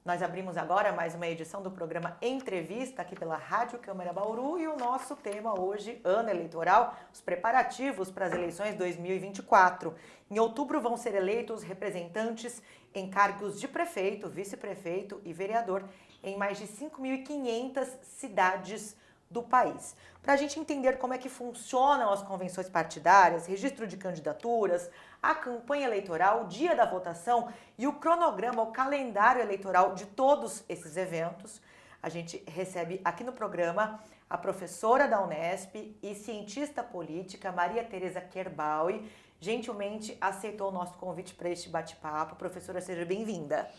Nós abrimos agora mais uma edição do programa Entrevista aqui pela Rádio Câmara Bauru e o nosso tema hoje, ano eleitoral, os preparativos para as eleições 2024. Em outubro vão ser eleitos representantes em cargos de prefeito, vice-prefeito e vereador em mais de 5.500 cidades do país. Para a gente entender como é que funcionam as convenções partidárias, registro de candidaturas, a campanha eleitoral, o dia da votação e o cronograma, o calendário eleitoral de todos esses eventos, a gente recebe aqui no programa a professora da Unesp e cientista política Maria Tereza Kerbaui. Gentilmente aceitou o nosso convite para este bate-papo. Professora, seja bem-vinda.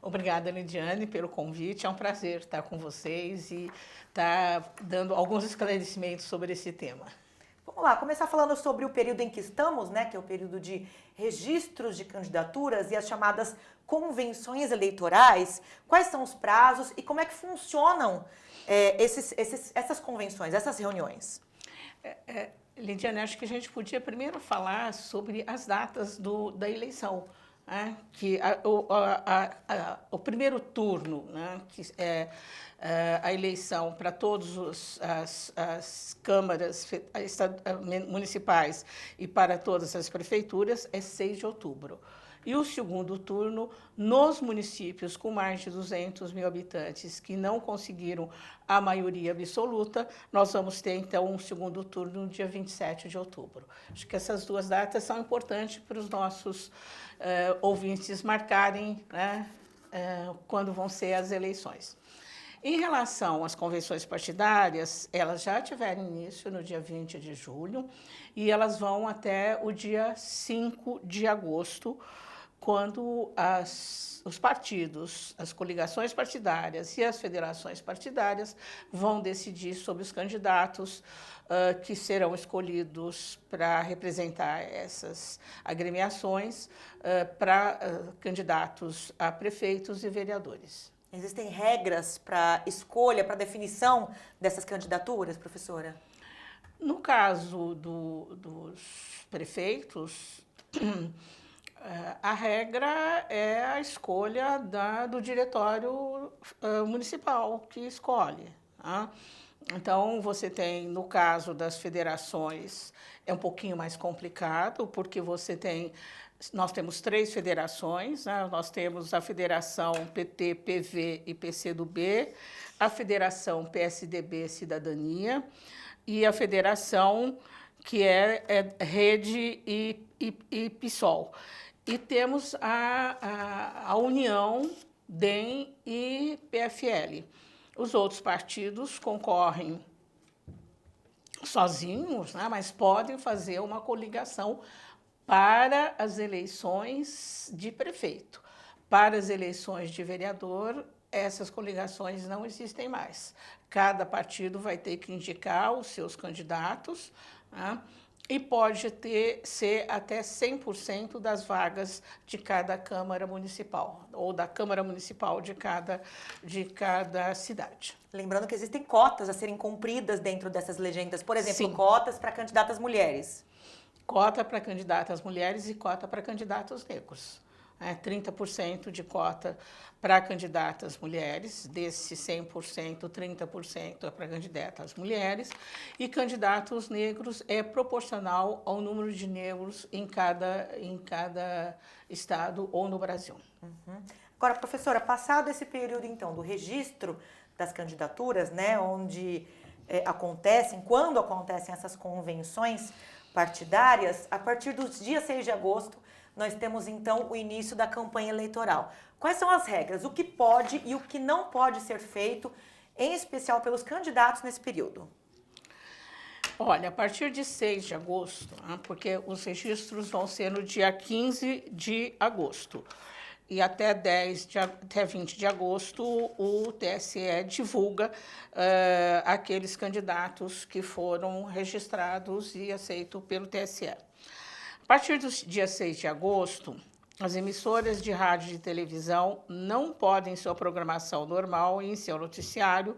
Obrigada, Lidiane, pelo convite. É um prazer estar com vocês e estar dando alguns esclarecimentos sobre esse tema. Vamos lá, começar falando sobre o período em que estamos, né, que é o período de registros de candidaturas e as chamadas convenções eleitorais. Quais são os prazos e como é que funcionam essas convenções, essas reuniões? Lidiane, acho que a gente podia primeiro falar sobre as datas da eleição. Que o primeiro turno, né, que é a eleição para todas as câmaras municipais e para todas as prefeituras, é 6 de outubro. E o segundo turno, nos municípios com mais de 200 mil habitantes que não conseguiram a maioria absoluta, nós vamos ter, então, um segundo turno no dia 27 de outubro. Acho que essas duas datas são importantes para os nossos ouvintes marcarem, né, quando vão ser as eleições. Em relação às convenções partidárias, elas já tiveram início no dia 20 de julho e elas vão até o dia 5 de agosto, quando os partidos, as coligações partidárias e as federações partidárias vão decidir sobre os candidatos que serão escolhidos para representar essas agremiações para candidatos a prefeitos e vereadores. Existem regras para escolha, para definição dessas candidaturas, professora? No caso dos prefeitos, a regra é a escolha do diretório municipal que escolhe. Tá? Então, você tem, no caso das federações, é um pouquinho mais complicado, porque nós temos 3 federações, né? Nós temos a Federação PT, PV e PCdoB, a Federação PSDB Cidadania e a Federação que é Rede e PSOL. E temos a União, DEM e PFL. Os outros partidos concorrem sozinhos, né, mas podem fazer uma coligação para as eleições de prefeito. Para as eleições de vereador, essas coligações não existem mais. Cada partido vai ter que indicar os seus candidatos, né, e pode ser até 100% das vagas de cada Câmara Municipal, ou da Câmara Municipal de cada cidade. Lembrando que existem cotas a serem cumpridas dentro dessas legendas. Por exemplo, Sim. Cotas para candidatas mulheres. Cota para candidatas mulheres e cota para candidatos negros. 30% de cota para candidatas mulheres, desse 100%, 30% é para candidatas mulheres, e candidatos negros é proporcional ao número de negros em cada estado ou no Brasil. Uhum. Agora, professora, passado esse período, então, do registro das candidaturas, né, onde quando acontecem essas convenções partidárias, a partir dos dias 6 de agosto, nós temos, então, o início da campanha eleitoral. Quais são as regras? O que pode e o que não pode ser feito, em especial pelos candidatos nesse período? Olha, a partir de 6 de agosto, porque os registros vão ser no dia 15 de agosto, e até 20 de agosto, o TSE divulga aqueles candidatos que foram registrados e aceitos pelo TSE. A partir do dia 6 de agosto, as emissoras de rádio e de televisão não podem, em sua programação normal e em seu noticiário,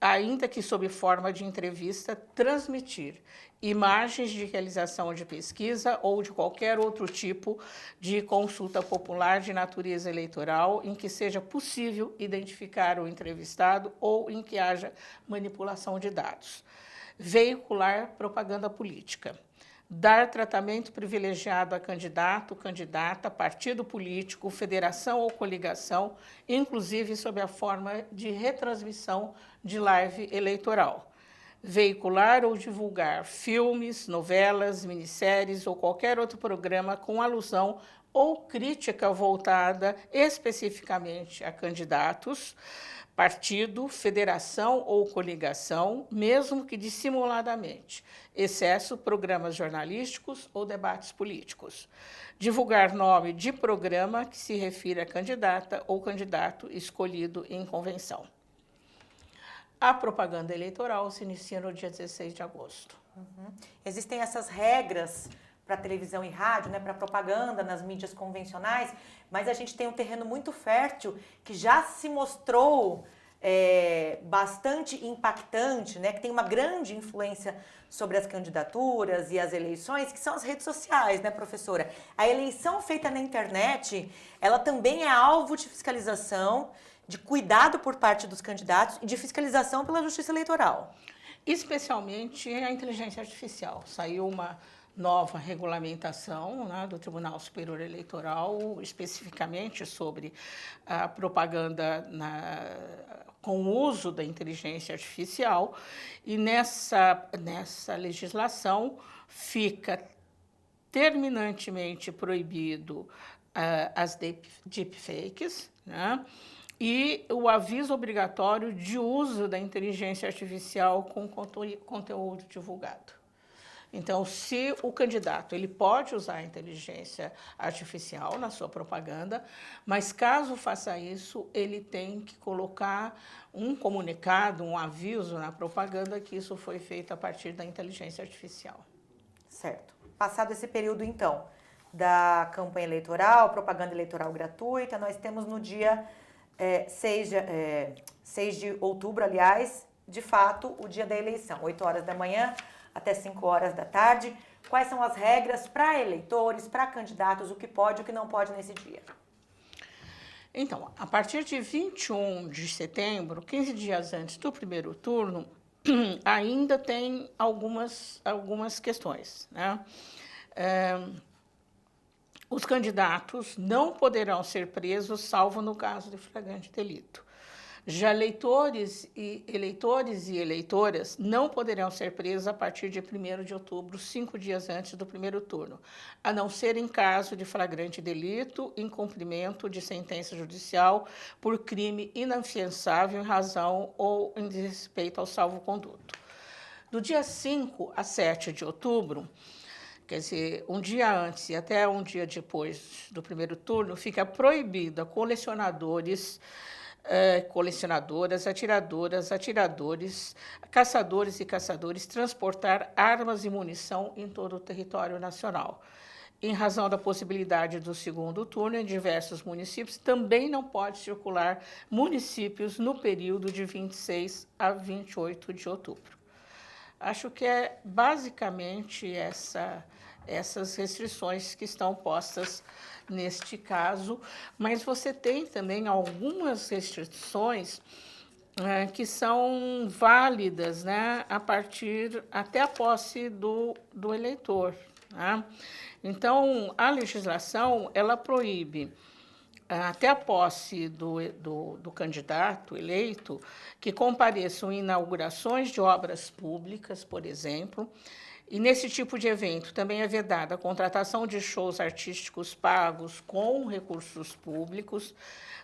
ainda que sob forma de entrevista, transmitir imagens de realização de pesquisa ou de qualquer outro tipo de consulta popular de natureza eleitoral em que seja possível identificar o entrevistado ou em que haja manipulação de dados. Veicular propaganda política. Dar tratamento privilegiado a candidato, candidata, partido político, federação ou coligação, inclusive sob a forma de retransmissão de live eleitoral. Veicular ou divulgar filmes, novelas, minisséries ou qualquer outro programa com alusão ou crítica voltada especificamente a candidatos, partido, federação ou coligação, mesmo que dissimuladamente, excesso programas jornalísticos ou debates políticos. Divulgar nome de programa que se refira a candidata ou candidato escolhido em convenção. A propaganda eleitoral se inicia no dia 16 de agosto. Existem essas regras para televisão e rádio, né, para propaganda nas mídias convencionais, mas a gente tem um terreno muito fértil que já se mostrou bastante impactante, né, que tem uma grande influência sobre as candidaturas e as eleições, que são as redes sociais, né, professora? A eleição feita na internet, ela também é alvo de fiscalização, de cuidado por parte dos candidatos e de fiscalização pela Justiça Eleitoral. Especialmente a inteligência artificial. Saiu uma nova regulamentação, né, do Tribunal Superior Eleitoral, especificamente sobre a propaganda com o uso da inteligência artificial, e nessa legislação fica terminantemente proibido as deepfakes, né, e o aviso obrigatório de uso da inteligência artificial com conteúdo divulgado. Então, se o candidato ele pode usar a inteligência artificial na sua propaganda, mas caso faça isso, ele tem que colocar um comunicado, um aviso na propaganda que isso foi feito a partir da inteligência artificial. Certo. Passado esse período, então, da campanha eleitoral, propaganda eleitoral gratuita, nós temos no dia 6 de outubro, aliás, de fato, o dia da eleição, 8 horas da manhã até 5 horas da tarde. Quais são as regras para eleitores, para candidatos, o que pode e o que não pode nesse dia? Então, a partir de 21 de setembro, 15 dias antes do primeiro turno, ainda tem algumas questões, né? Os candidatos não poderão ser presos, salvo no caso de flagrante delito. Já eleitores e eleitoras não poderão ser presos a partir de 1º de outubro, 5 dias antes do primeiro turno, a não ser em caso de flagrante delito, incumprimento de sentença judicial por crime inafiançável em razão ou em desrespeito ao salvo-conduto. Do dia 5 a 7 de outubro, quer dizer, um dia antes e até um dia depois do primeiro turno, fica proibido a colecionadoras, atiradores, caçadores e caçadores transportar armas e munição em todo o território nacional. Em razão da possibilidade do segundo turno, em diversos municípios, também não pode circular municípios no período de 26 a 28 de outubro. Acho que é basicamente essas restrições que estão postas neste caso, mas você tem também algumas restrições que são válidas, né, até a posse do eleitor, né? Então, a legislação, ela proíbe até a posse do candidato eleito que compareçam em inaugurações de obras públicas, por exemplo. E nesse tipo de evento também é vedada a contratação de shows artísticos pagos com recursos públicos,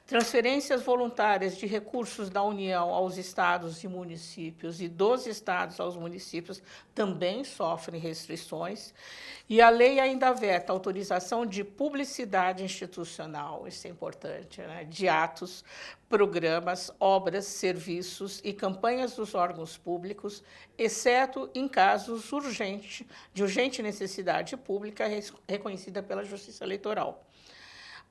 transferências voluntárias de recursos da União aos estados e municípios e dos estados aos municípios também sofrem restrições. E a lei ainda veta a autorização de publicidade institucional, isso é importante, né, de atos, programas, obras, serviços e campanhas dos órgãos públicos, exceto em casos de urgente necessidade pública reconhecida pela Justiça Eleitoral.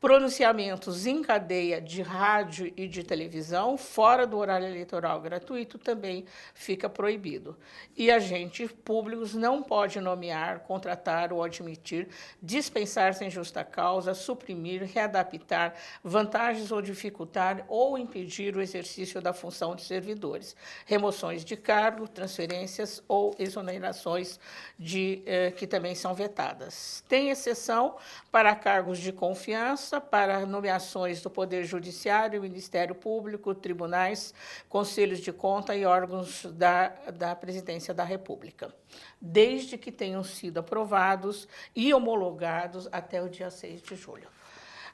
Pronunciamentos em cadeia de rádio e de televisão, fora do horário eleitoral gratuito, também fica proibido. E agentes públicos não pode nomear, contratar ou admitir, dispensar sem justa causa, suprimir, readaptar vantagens ou dificultar ou impedir o exercício da função de servidores, remoções de cargo, transferências ou exonerações que também são vetadas. Tem exceção para cargos de confiança, para nomeações do Poder Judiciário, Ministério Público, tribunais, conselhos de conta e órgãos da Presidência da República, desde que tenham sido aprovados e homologados até o dia 6 de julho.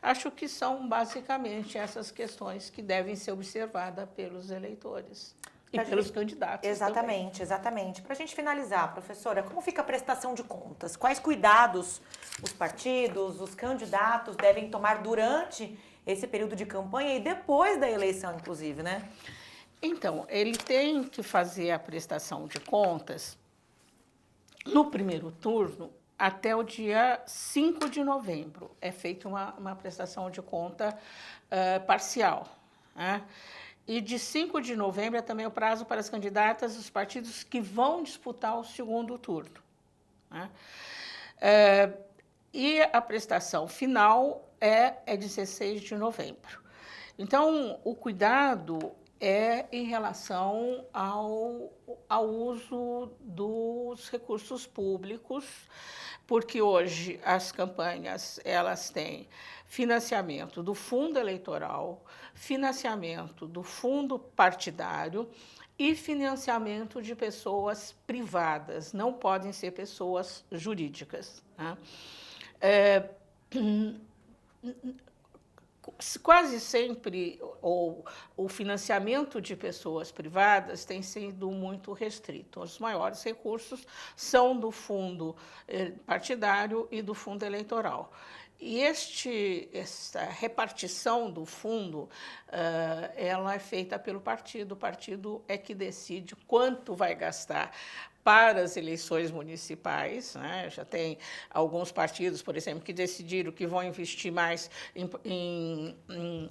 Acho que são basicamente essas questões que devem ser observadas pelos eleitores. E pelos candidatos. Exatamente, também. exatamente. Para a gente finalizar, professora, como fica a prestação de contas? Quais cuidados os partidos, os candidatos devem tomar durante esse período de campanha e depois da eleição, inclusive, né? Então, ele tem que fazer a prestação de contas no primeiro turno até o dia 5 de novembro. É feita uma prestação de conta parcial, né? E de 5 de novembro é também o prazo para as candidatas dos partidos que vão disputar o segundo turno, né? E a prestação final é 16 de novembro. Então, o cuidado é em relação ao uso dos recursos públicos, porque hoje as campanhas elas têm financiamento do fundo eleitoral, financiamento do fundo partidário e financiamento de pessoas privadas, não podem ser pessoas jurídicas, né? Quase sempre o financiamento de pessoas privadas tem sido muito restrito. Os maiores recursos são do fundo partidário e do fundo eleitoral. E essa repartição do fundo, ela é feita pelo partido. O partido é que decide quanto vai gastar para as eleições municipais, né? Já tem alguns partidos, por exemplo, que decidiram que vão investir mais em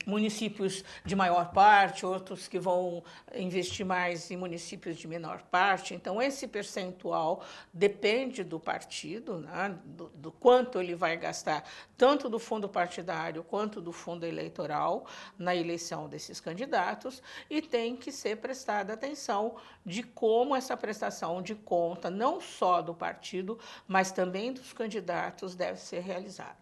municípios de maior parte, outros que vão investir mais em municípios de menor parte. Então, esse percentual depende do partido, né? do quanto ele vai gastar, tanto do fundo partidário quanto do fundo eleitoral, na eleição desses candidatos, e tem que ser prestada atenção de como essa prestação de conta, não só do partido, mas também dos candidatos, deve ser realizada.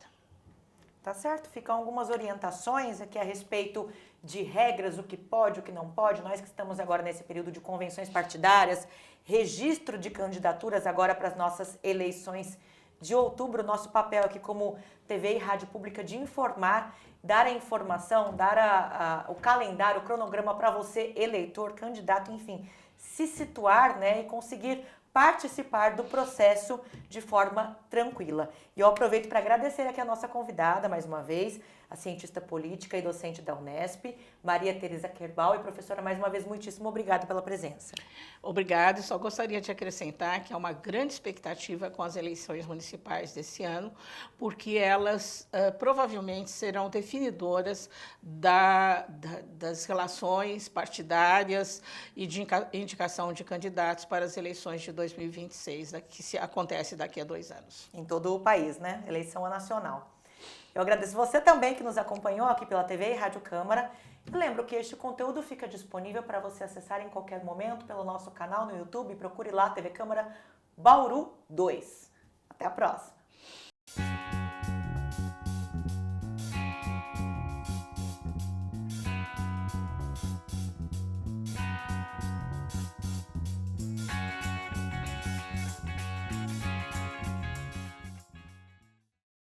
Tá certo? Ficam algumas orientações aqui a respeito de regras, o que pode, o que não pode. Nós que estamos agora nesse período de convenções partidárias, registro de candidaturas agora para as nossas eleições de outubro. Nosso papel aqui como TV e Rádio Pública de informar, dar a informação, dar o calendário, o cronograma para você, eleitor, candidato, enfim, se situar, né, e conseguir participar do processo de forma tranquila. E eu aproveito para agradecer aqui a nossa convidada, mais uma vez, a cientista política e docente da Unesp, Maria Tereza Kerbal. E professora, mais uma vez, muitíssimo obrigada pela presença. Obrigada. Só gostaria de acrescentar que há uma grande expectativa com as eleições municipais desse ano, porque elas provavelmente serão definidoras das relações partidárias e de indicação de candidatos para as eleições de 2026, que acontece daqui a 2 anos. Em todo o país, né? Eleição nacional. Eu agradeço você também que nos acompanhou aqui pela TV e Rádio Câmara. E lembro que este conteúdo fica disponível para você acessar em qualquer momento pelo nosso canal no YouTube. Procure lá, TV Câmara Bauru 2. Até a próxima!